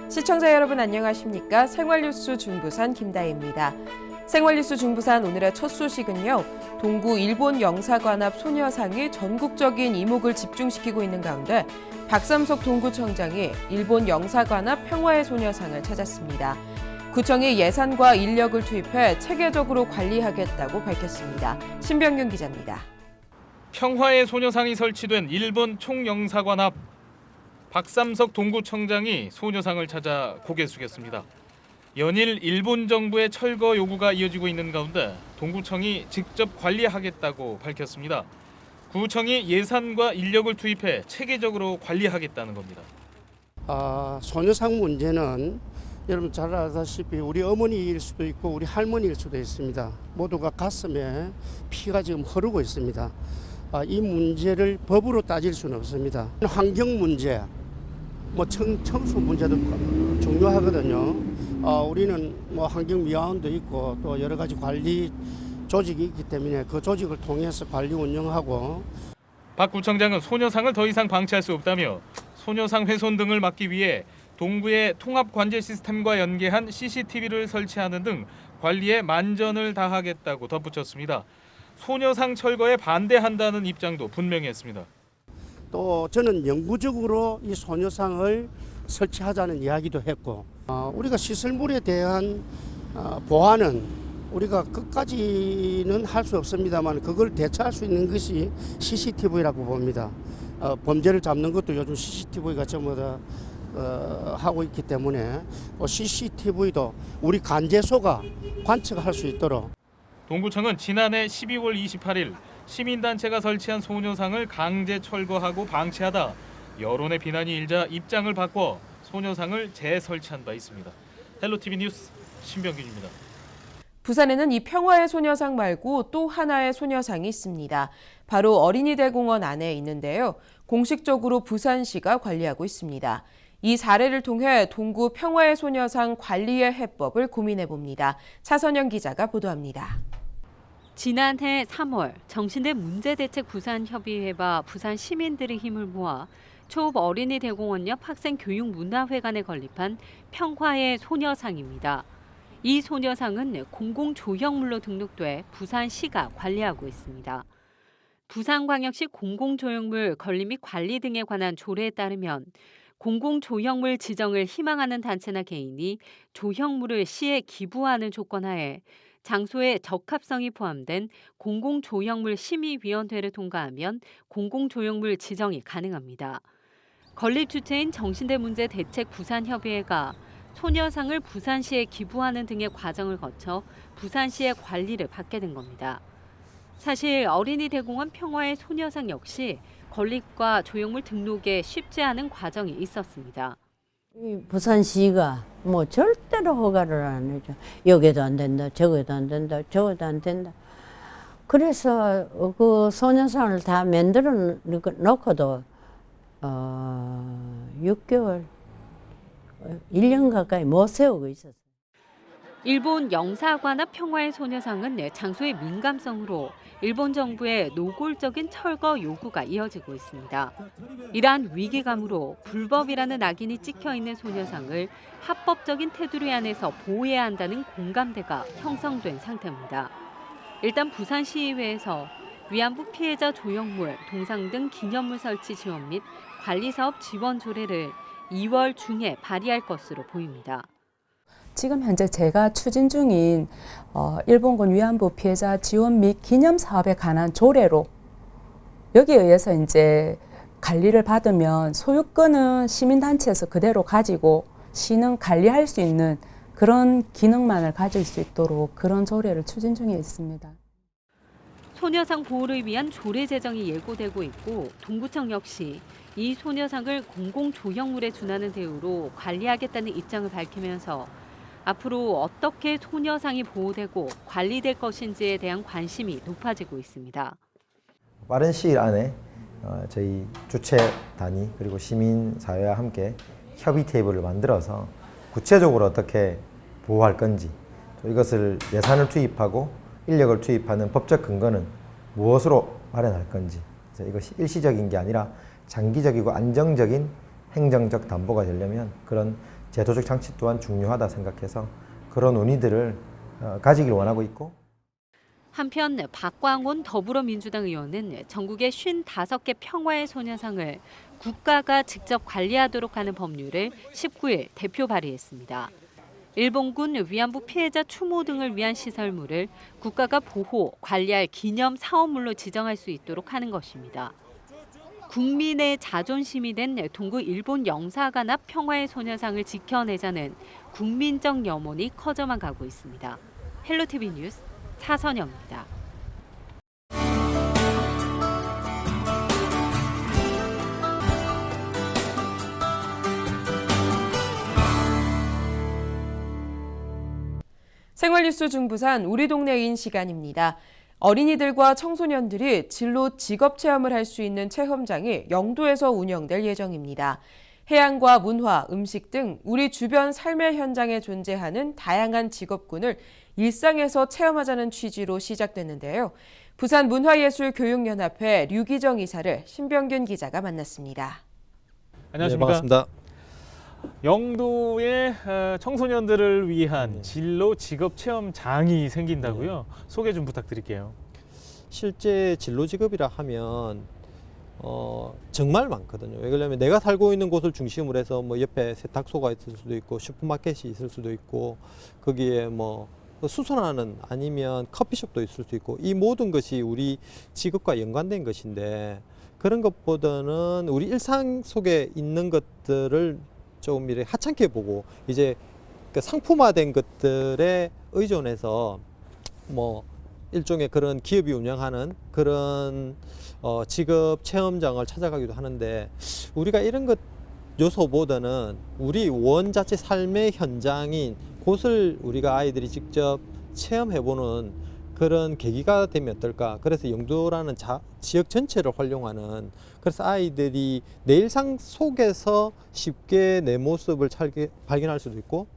시청자 여러분 안녕하십니까? 생활뉴스 중부산 김다희입니다. 생활뉴스 중부산 오늘의 첫 소식은요. 동구 일본 영사관 앞 소녀상이 전국적인 이목을 집중시키고 있는 가운데 박삼석 동구청장이 일본 영사관 앞 평화의 소녀상을 찾았습니다. 구청이 예산과 인력을 투입해 체계적으로 관리하겠다고 밝혔습니다. 신병균 기자입니다. 평화의 소녀상이 설치된 일본 총영사관 앞 박삼석 동구청장이 소녀상을 찾아 고개 숙였습니다. 연일 일본 정부의 철거 요구가 이어지고 있는 가운데 동구청이 직접 관리하겠다고 밝혔습니다. 구청이 예산과 인력을 투입해 체계적으로 관리하겠다는 겁니다. 소녀상 문제는 여러분 잘 아다시피 우리 어머니일 수도 있고 우리 할머니일 수도 있습니다. 모두가 가슴에 피가 지금 흐르고 있습니다. 이 문제를 법으로 따질 수는 없습니다. 환경 문제, 청소 문제도 중요하거든요. 우리는 환경미화원도 있고 또 여러 가지 관리 조직이 있기 때문에 그 조직을 통해서 관리 운영하고. 박 구청장은 소녀상을 더 이상 방치할 수 없다며 소녀상 훼손 등을 막기 위해 동구의 통합 관제 시스템과 연계한 CCTV를 설치하는 등 관리에 만전을 다하겠다고 덧붙였습니다. 소녀상 철거에 반대한다는 입장도 분명히 했습니다. 또 저는 영구적으로 이 소녀상을 설치하자는 이야기도 했고, 우리가 시설물에 대한 보안은 우리가 끝까지는 할 수 없습니다만 그걸 대처할 수 있는 것이 CCTV라고 봅니다. 범죄를 잡는 것도 요즘 CCTV가 전부 다 하고 있기 때문에 CCTV도 우리 관제소가 관측할 수 있도록. 동구청은 지난해 12월 28일 시민단체가 설치한 소녀상을 강제 철거하고 방치하다 여론의 비난이 일자 입장을 바꿔 소녀상을 재설치한 바 있습니다. 헬로티비 뉴스 신병균입니다. 부산에는 이 평화의 소녀상 말고 또 하나의 소녀상이 있습니다. 바로 어린이대공원 안에 있는데요. 공식적으로 부산시가 관리하고 있습니다. 이 사례를 통해 동구 평화의 소녀상 관리의 해법을 고민해봅니다. 차선영 기자가 보도합니다. 지난해 3월 정신대 문제대책 부산협의회와 부산 시민들의 힘을 모아 초읍 어린이대공원 옆 학생교육문화회관에 건립한 평화의 소녀상입니다. 이 소녀상은 공공조형물로 등록돼 부산시가 관리하고 있습니다. 부산광역시 공공조형물 건립 및 관리 등에 관한 조례에 따르면 공공조형물 지정을 희망하는 단체나 개인이 조형물을 시에 기부하는 조건하에 장소의 적합성이 포함된 공공조형물 심의위원회를 통과하면 공공조형물 지정이 가능합니다. 건립 주체인 정신대 문제 대책 부산협의회가 소녀상을 부산시에 기부하는 등의 과정을 거쳐 부산시의 관리를 받게 된 겁니다. 사실 어린이대공원 평화의 소녀상 역시 건립과 조형물 등록에 쉽지 않은 과정이 있었습니다. 부산시가 절대로 허가를 안 해줘. 여기도 안 된다, 저기도 안 된다, 저기도 안 된다. 그래서 그 소녀상을 다 만들어 놓고도 6개월, 1년 가까이 못 세우고 있었어요. 일본 영사관 앞 평화의 소녀상은 장소의 민감성으로 일본 정부의 노골적인 철거 요구가 이어지고 있습니다. 이러한 위기감으로 불법이라는 낙인이 찍혀 있는 소녀상을 합법적인 테두리 안에서 보호해야 한다는 공감대가 형성된 상태입니다. 일단 부산시의회에서 위안부 피해자 조형물, 동상 등 기념물 설치 지원 및 관리사업 지원 조례를 2월 중에 발의할 것으로 보입니다. 지금 현재 제가 추진 중인 일본군 위안부 피해자 지원 및 기념 사업에 관한 조례로 여기에 의해서 이제 관리를 받으면 소유권은 시민단체에서 그대로 가지고 시는 관리할 수 있는 그런 기능만을 가질 수 있도록 그런 조례를 추진 중에 있습니다. 소녀상 보호를 위한 조례 제정이 예고되고 있고 동구청 역시 이 소녀상을 공공조형물에 준하는 대우로 관리하겠다는 입장을 밝히면서 앞으로 어떻게 소녀상이 보호되고 관리될 것인지에 대한 관심이 높아지고 있습니다. 빠른 시일 안에 저희 주최 단위 그리고 시민사회와 함께 협의 테이블을 만들어서 구체적으로 어떻게 보호할 건지 또 이것을 예산을 투입하고 인력을 투입하는 법적 근거는 무엇으로 마련할 건지 이것이 일시적인 게 아니라 장기적이고 안정적인 행정적 담보가 되려면 그런 제도적 장치 또한 중요하다 생각해서 그런 논의들을 가지길 원하고 있고. 한편 박광온 더불어민주당 의원은 전국의 55개 평화의 소녀상을 국가가 직접 관리하도록 하는 법률을 19일 대표 발의했습니다. 일본군 위안부 피해자 추모 등을 위한 시설물을 국가가 보호, 관리할 기념 사업물로 지정할 수 있도록 하는 것입니다. 국민의 자존심이 된 동구 일본 영사관앞 평화의 소녀상을 지켜내자는 국민적 염원이 커져만 가고 있습니다. 헬로티비 뉴스 차선영입니다. 생활뉴스 중부산 우리 동네인 시간입니다. 어린이들과 청소년들이 진로 직업 체험을 할 수 있는 체험장이 영도에서 운영될 예정입니다. 해양과 문화, 음식 등 우리 주변 삶의 현장에 존재하는 다양한 직업군을 일상에서 체험하자는 취지로 시작됐는데요. 부산문화예술교육연합회 류기정 이사를 신병균 기자가 만났습니다. 안녕하십니까? 네, 반갑습니다. 영도의 청소년들을 위한 진로 직업 체험장이 생긴다고요? 소개 좀 부탁드릴게요. 실제 진로 직업이라 하면 정말 많거든요. 왜 그러냐면 내가 살고 있는 곳을 중심으로 해서 뭐 옆에 세탁소가 있을 수도 있고 슈퍼마켓이 있을 수도 있고 거기에 뭐 수선하는 아니면 커피숍도 있을 수 있고 이 모든 것이 우리 직업과 연관된 것인데 그런 것보다는 우리 일상 속에 있는 것들을 좀 이렇게 하찮게 보고 이제 그 상품화된 것들에 의존해서 뭐 일종의 그런 기업이 운영하는 그런 직업 체험장을 찾아가기도 하는데 우리가 이런 것 요소보다는 우리 원자체 삶의 현장인 곳을 우리가 아이들이 직접 체험해보는 그런 계기가 되면 어떨까. 그래서 영도라는 지역 전체를 활용하는 그래서 아이들이 내 일상 속에서 쉽게 내 모습을 발견할 수도 있고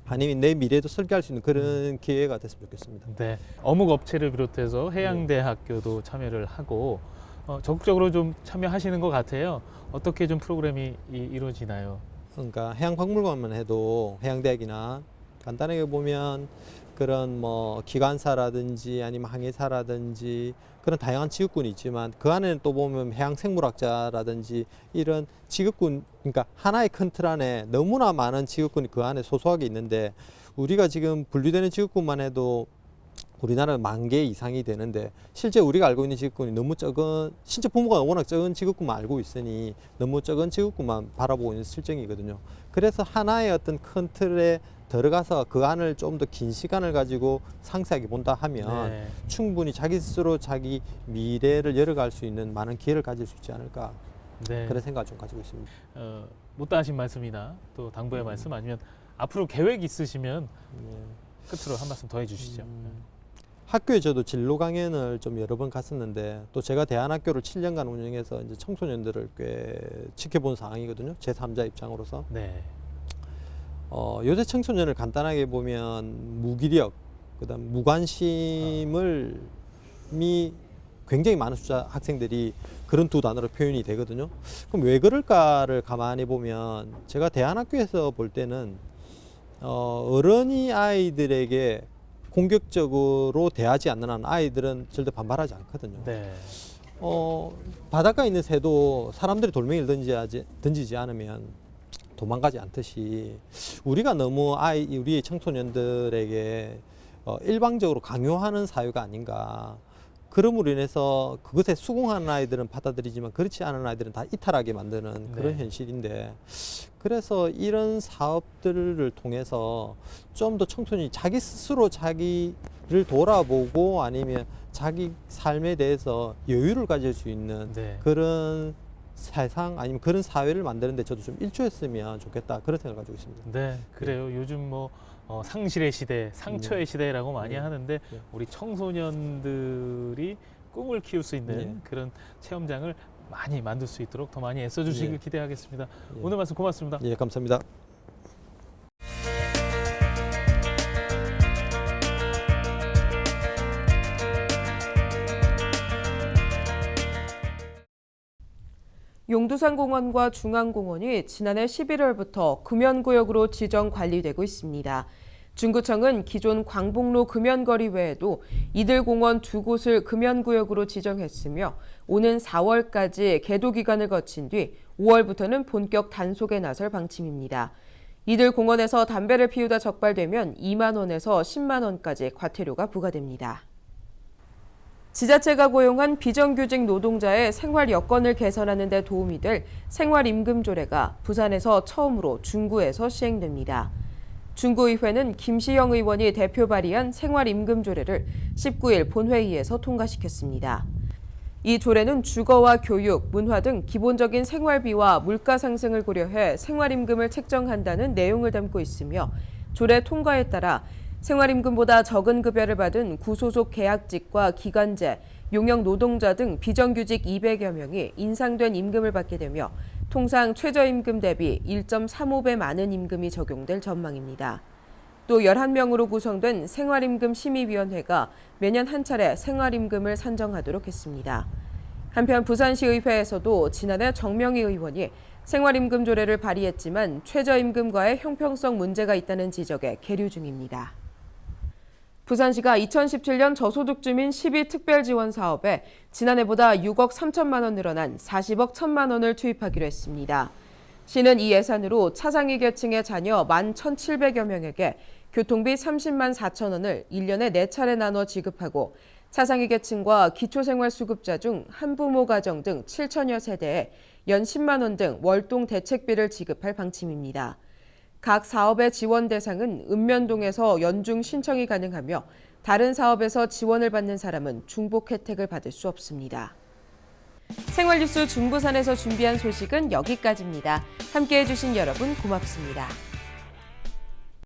아니면 내 미래도 설계할 수 있는 그런 기회가 됐으면 좋겠습니다. 네, 어묵 업체를 비롯해서 해양대학교도 참여를 하고 적극적으로 좀 참여하시는 것 같아요. 어떻게 좀 프로그램이 이루어지나요? 그러니까 해양박물관만 해도 해양대학이나 간단하게 보면 그런 뭐 기관사라든지 아니면 항해사라든지 그런 다양한 직업군이 있지만 그 안에는 또 보면 해양생물학자라든지 이런 직업군 그러니까 하나의 큰 틀 안에 너무나 많은 직업군이 그 안에 소소하게 있는데 우리가 지금 분류되는 직업군만 해도 우리나라는 10,000개 이상이 되는데 실제 우리가 알고 있는 직업군이 너무 적은 실제 부모가 워낙 적은 직업군만 알고 있으니 너무 적은 직업군만 바라보고 있는 실정이거든요. 그래서 하나의 어떤 큰 틀에 들어가서 그 안을 좀 더 긴 시간을 가지고 상세하게 본다 하면 네. 충분히 자기 스스로 자기 미래를 열어갈 수 있는 많은 기회를 가질 수 있지 않을까 네. 그런 생각을 좀 가지고 있습니다. 못다 하신 말씀이나 또 당부의 말씀 아니면 앞으로 계획 있으시면 끝으로 한 말씀 더 해주시죠. 학교에 저도 진로 강연을 좀 여러 번 갔었는데 또 제가 대안학교를 7년간 운영해서 이제 청소년들을 꽤 지켜본 상황이거든요. 제3자 입장으로서. 네. 요새 청소년을 간단하게 보면 무기력, 그다음 무관심을 굉장히 많은 숫자 학생들이 그런 두 단어로 표현이 되거든요. 그럼 왜 그럴까를 가만히 보면 제가 대안학교에서 볼 때는 어른이 아이들에게 공격적으로 대하지 않는 한 아이들은 절대 반발하지 않거든요. 네. 바닷가에 있는 새도 사람들이 돌멩이를 던지지 않으면 도망가지 않듯이 우리가 너무 우리 청소년들에게 일방적으로 강요하는 사회가 아닌가. 그럼으로 인해서 그것에 수긍하는 아이들은 받아들이지만 그렇지 않은 아이들은 다 이탈하게 만드는 그런 네. 현실인데 그래서 이런 사업들을 통해서 좀 더 청소년이 자기 스스로 자기를 돌아보고 아니면 자기 삶에 대해서 여유를 가질 수 있는 네. 그런 세상 아니면 그런 사회를 만드는데 저도 좀 일조했으면 좋겠다 그런 생각을 가지고 있습니다. 네, 그래요. 요즘 뭐 상실의 시대, 상처의 시대라고 많이 네. 하는데 네. 우리 청소년들이 꿈을 키울 수 있는 네. 그런 체험장을 많이 만들 수 있도록 더 많이 애써주시길 네. 기대하겠습니다. 네. 오늘 말씀 고맙습니다. 예, 감사합니다. 용두산공원과 중앙공원이 지난해 11월부터 금연구역으로 지정 관리되고 있습니다. 중구청은 기존 광복로 금연거리 외에도 이들 공원 두 곳을 금연구역으로 지정했으며 오는 4월까지 계도 기간을 거친 뒤 5월부터는 본격 단속에 나설 방침입니다. 이들 공원에서 담배를 피우다 적발되면 2만 원에서 10만 원까지 과태료가 부과됩니다. 지자체가 고용한 비정규직 노동자의 생활 여건을 개선하는 데 도움이 될 생활임금조례가 부산에서 처음으로 중구에서 시행됩니다. 중구의회는 김시영 의원이 대표 발의한 생활임금조례를 19일 본회의에서 통과시켰습니다. 이 조례는 주거와 교육, 문화 등 기본적인 생활비와 물가 상승을 고려해 생활임금을 책정한다는 내용을 담고 있으며 조례 통과에 따라 생활임금보다 적은 급여를 받은 구소속 계약직과 기간제, 용역 노동자 등 비정규직 200여 명이 인상된 임금을 받게 되며 통상 최저임금 대비 1.35배 많은 임금이 적용될 전망입니다. 또 11명으로 구성된 생활임금 심의위원회가 매년 한 차례 생활임금을 산정하도록 했습니다. 한편 부산시의회에서도 지난해 정명희 의원이 생활임금 조례를 발의했지만 최저임금과의 형평성 문제가 있다는 지적에 계류 중입니다. 부산시가 2017년 저소득 주민 12특별 지원 사업에 지난해보다 6억 3천만 원 늘어난 40억 1천만 원을 투입하기로 했습니다. 시는 이 예산으로 차상위 계층의 자녀 11,700여 명에게 교통비 30만 4천 원을 1년에 4차례 나눠 지급하고 차상위 계층과 기초생활수급자 중 한부모 가정 등 7천여 세대에 연 10만 원 등 월동 대책비를 지급할 방침입니다. 각 사업의 지원 대상은 읍면동에서 연중 신청이 가능하며 다른 사업에서 지원을 받는 사람은 중복 혜택을 받을 수 없습니다. 생활뉴스 중부산에서 준비한 소식은 여기까지입니다. 함께해 주신 여러분 고맙습니다.